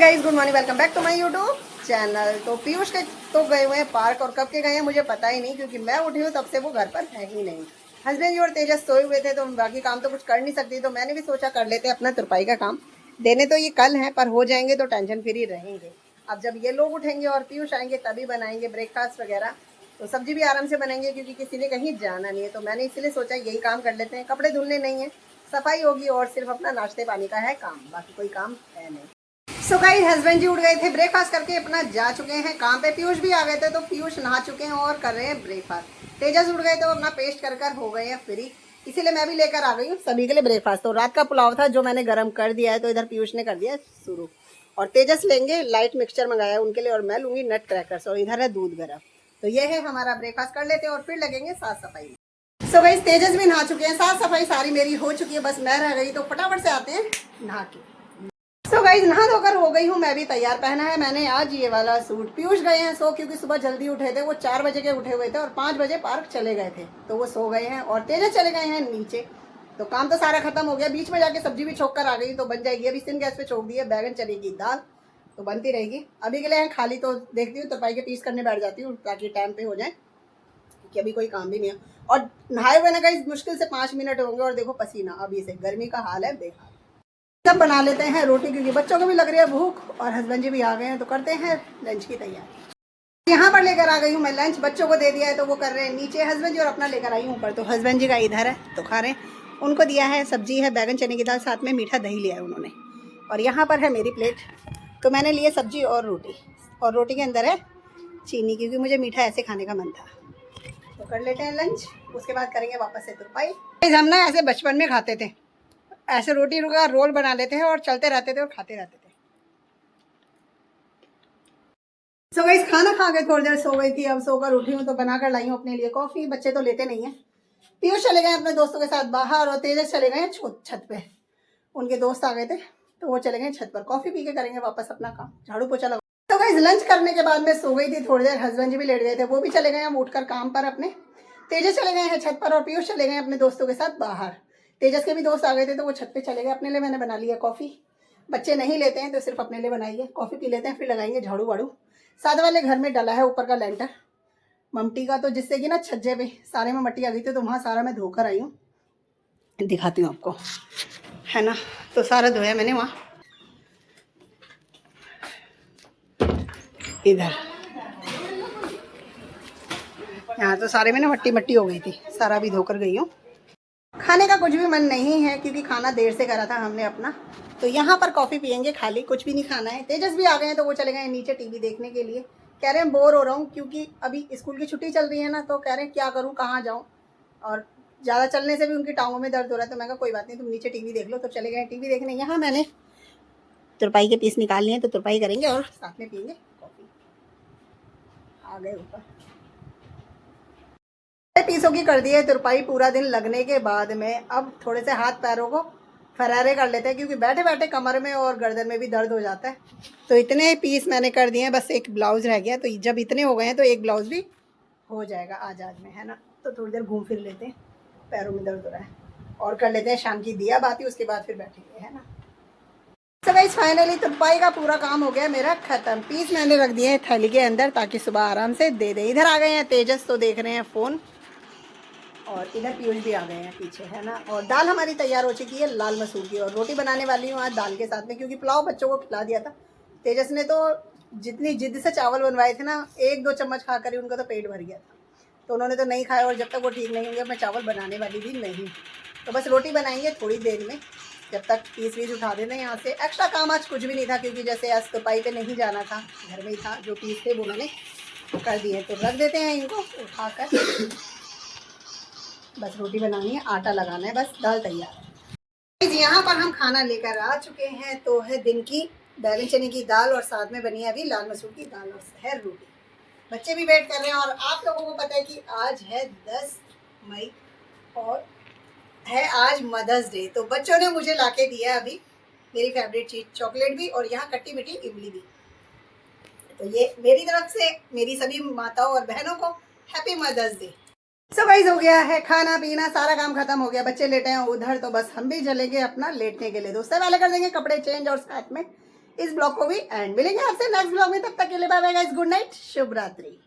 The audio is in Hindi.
Guys, good morning, welcome back to my YouTube channel. तो पीयूष के तो गए हुए हैं पार्क, और कब के गए हैं मुझे पता ही नहीं, क्योंकि मैं उठी हूँ तब से वो घर पर है ही नहीं। हस्बैंड जी और तेजस सोए हुए थे, तो बाकी काम तो कुछ कर नहीं सकती, तो मैंने भी सोचा कर लेते अपना तुरपाई का काम। देने तो ये कल है, पर हो जाएंगे तो टेंशन फ्री रहेंगे। अब जब ये लोग उठेंगे और पीयूष आएंगे तभी बनाएंगे ब्रेकफास्ट वगैरह। तो सब्जी भी आराम से बनाएंगे, क्योंकि किसी ने कहीं जाना नहीं है। तो मैंने इसलिए सोचा यही काम कर लेते हैं। कपड़े धुलने नहीं है, सफाई होगी और सिर्फ अपना नाश्ते पानी का है काम, बाकी कोई काम है नहीं। सो गाइस, हस्बैंड जी उठ गए थे, ब्रेकफास्ट करके अपना जा चुके हैं काम पे। पीयूष भी आ गए थे, तो पीयूष नहा चुके हैं और कर रहे हैं ब्रेकफास्ट। तेजस उठ गए तो अपना पेस्ट कर हो गए हैं फ्री, इसीलिए मैं भी लेकर आ गई हूँ सभी के लिए ब्रेकफास्ट। तो रात का पुलाव था जो मैंने गर्म कर दिया है, तो इधर पीयूष ने कर दिया शुरू। और तेजस लेंगे लाइट मिक्सचर मंगाया उनके लिए, और मैं लूंगी नट क्रैकर्स, और इधर है दूध गर्म। तो ये है हमारा ब्रेकफास्ट, कर लेते हैं और फिर लगेंगे साफ सफाई में। सो गाइस, तेजस भी नहा चुके हैं, साफ सफाई सारी मेरी हो चुकी है, बस मैं रह गई। तो फटाफट से आते हैं नहा के। सो गाइस, नहा धोकर हो गई हूँ मैं भी तैयार। पहना है मैंने आज ये वाला सूट। पीयूष गए हैं सो, क्योंकि सुबह जल्दी उठे थे, वो 4 बजे के उठे हुए थे और 5 बजे पार्क चले गए थे, तो वो सो गए हैं। और तेजस चले गए हैं नीचे। तो काम तो सारा खत्म हो गया। बीच में जाके सब्जी भी छोक कर आ गई, तो बन जाएगी। अभी सिम गैस पे छोक दी है, बैगन चने की दाल तो बनती रहेगी। अभी के लिए है खाली, तो देखती हूँ तुरपाई के पीस करने बैठ जाती हूँ, ताकि टाइम पे हो जाए, क्योंकि अभी कोई काम भी नहीं है। और नहाए हुए ना गाइस मुश्किल से 5 मिनट होंगे, और देखो पसीना अभी से, गर्मी का हाल है बेहाल। सब बना लेते हैं रोटी, क्योंकि बच्चों को भी लग रही है भूख, और हस्बैंड जी भी आ गए हैं, तो करते हैं लंच की तैयारी। यहाँ पर लेकर आ गई हूँ मैं लंच, बच्चों को दे दिया है तो वो कर रहे हैं नीचे। हस्बैंड जी और अपना लेकर आई हूँ ऊपर, तो हस्बैंड जी का इधर है तो खा रहे हैं। उनको दिया है सब्जी है बैगन चने की दाल, साथ में मीठा दही लिया है उन्होंने। और यहाँ पर है मेरी प्लेट, तो मैंने लिए सब्जी और रोटी, और रोटी के अंदर है चीनी, क्योंकि मुझे मीठा ऐसे खाने का मन था। तो कर लेते हैं लंच, उसके बाद करेंगे वापस से तुरपाई। हम ना ऐसे बचपन में खाते थे, ऐसे रोटी का रोल बना लेते हैं और चलते रहते थे और खाते रहते थे। सो गाइस, खाना खा के थोड़ी देर सो गई थी, अब सोकर उठी हूँ तो बनाकर लाई हूँ अपने लिए कॉफी। बच्चे तो लेते नहीं है। पीयूष चले गए अपने दोस्तों के साथ बाहर, और तेजस चले गए छत पे। उनके दोस्त आ गए थे, तो वो चले गए छत पर। कॉफी पी के करेंगे वापस अपना काम, झाड़ू पोछा लगा। तो गाइस, लंच करने के बाद में सो गई थी थोड़ी देर। हस्बैंड जी भी लेट गए थे, वो भी चले गए हम उठकर काम पर अपने। तेजस चले गए हैं छत पर, और पीयूष चले गए अपने दोस्तों के साथ बाहर। तेजस के भी दोस्त आ गए थे, तो वो छत पे चले गए। अपने लिए मैंने बना लिया कॉफी। बच्चे नहीं लेते हैं, तो सिर्फ अपने लिए बनाइए। कॉफी पी लेते हैं, फिर लगाएंगे झाड़ू वाड़ू। साथ वाले घर में डला है ऊपर का लेंटर ममटी का, तो जिससे कि ना छज्जे पे सारे में मट्टी आ गई थी, तो वहाँ सारा मैं धोकर आई हूँ, दिखाती हूँ आपको, है ना। तो सारा धोया मैंने वहाँ, इधर यहाँ तो सारे में ना मट्टी मट्टी हो गई थी, सारा भी धोकर गई हूँ। खाने का कुछ भी मन नहीं है, क्योंकि खाना देर से करा था हमने अपना। तो यहाँ पर कॉफ़ी पियेंगे खाली, कुछ भी नहीं खाना है। तेजस भी आ गए हैं, तो वो चले गए नीचे टीवी देखने के लिए। कह रहे हैं बोर हो रहा हूँ, क्योंकि अभी स्कूल की छुट्टी चल रही है ना, तो कह रहे हैं क्या करूँ कहाँ जाऊँ, और ज़्यादा चलने से भी उनकी टांगों में दर्द हो रहा है। तो मैं कहा कोई बात नहीं, तुम नीचे टीवी देख लो। तो चले गए टीवी देखने। यहाँ मैंने तुरपाई के पीस निकाल लिए, तो तुरपाई करेंगे और साथ में पियेंगे कॉफ़ी। आ गए ऊपर, पीसों की कर दी है तुरपाई पूरा दिन लगने के बाद में। अब थोड़े से हाथ पैरों को फरारे कर लेते हैं, क्योंकि बैठे बैठे कमर में और गर्दन में भी दर्द हो जाता है। तो इतने पीस मैंने कर दिए हैं, बस एक ब्लाउज रह गया। तो जब इतने हो गए हैं, तो एक ब्लाउज भी हो जाएगा आज में, है ना। तो थोड़ी देर घूम फिर लेते हैं, पैरों में दर्द हो रहा है, और कर लेते हैं शाम की दिया बाती, उसके बाद फिर बैठेंगे, है ना। तो गाइस, फाइनली तुरपाई का पूरा काम हो गया मेरा खत्म। पीस मैंने रख दिए हैं थैली के अंदर, ताकि सुबह आराम से दे दे। इधर आ गए हैं तेजस, तो देख रहे हैं फ़ोन, और इधर पीयूष भी आ गए हैं पीछे, है ना। और दाल हमारी तैयार हो चुकी है लाल मसूर की, और रोटी बनाने वाली हूँ आज दाल के साथ में, क्योंकि पुलाव बच्चों को खिला दिया था। तेजस ने तो जितनी जिद से चावल बनवाए थे ना, 1-2 चम्मच खा कर ही उनका तो पेट भर गया था, तो उन्होंने तो नहीं खाया। और जब तक वो ठीक नहीं होंगे, मैं चावल बनाने वाली भी नहीं। तो बस रोटी बनाएंगे थोड़ी देर में, जब तक पीस वीस उठा देना यहाँ से। एक्स्ट्रा काम आज कुछ भी नहीं था, क्योंकि जैसे आज तुरपाई पे नहीं जाना था, घर में ही था। जो पीस थे वो मैंने कर दिए, तो रख देते हैं इनको उठा कर। बस रोटी बनानी है, आटा लगाना है, बस दाल तैयार है। यहाँ पर हम खाना लेकर आ चुके हैं, तो है दिन की बैगन चने की दाल, और साथ में बनी है अभी लाल मसूर की दाल और सहर रोटी। बच्चे भी वेट कर रहे हैं, और आप लोगों को पता है कि आज है 10 मई और है आज मदर्स डे। तो बच्चों ने मुझे लाके दिया अभी मेरी फेवरेट चीज़, चॉकलेट भी, और यहाँ खट्टी मीठी इमली भी। तो ये मेरी तरफ से मेरी सभी माताओं और बहनों को happy mother's day. So guys, हो गया है खाना पीना, सारा काम खत्म हो गया। बच्चे लेटे हैं उधर, तो बस हम भी चलेंगे अपना लेटने के लिए। दोस्तों वाले कर देंगे कपड़े चेंज, और साथ में इस ब्लॉग को भी एंड। मिलेंगे आपसे नेक्स्ट ब्लॉग में, तब तक के लिए bye bye guys, good night, शुभ रात्रि।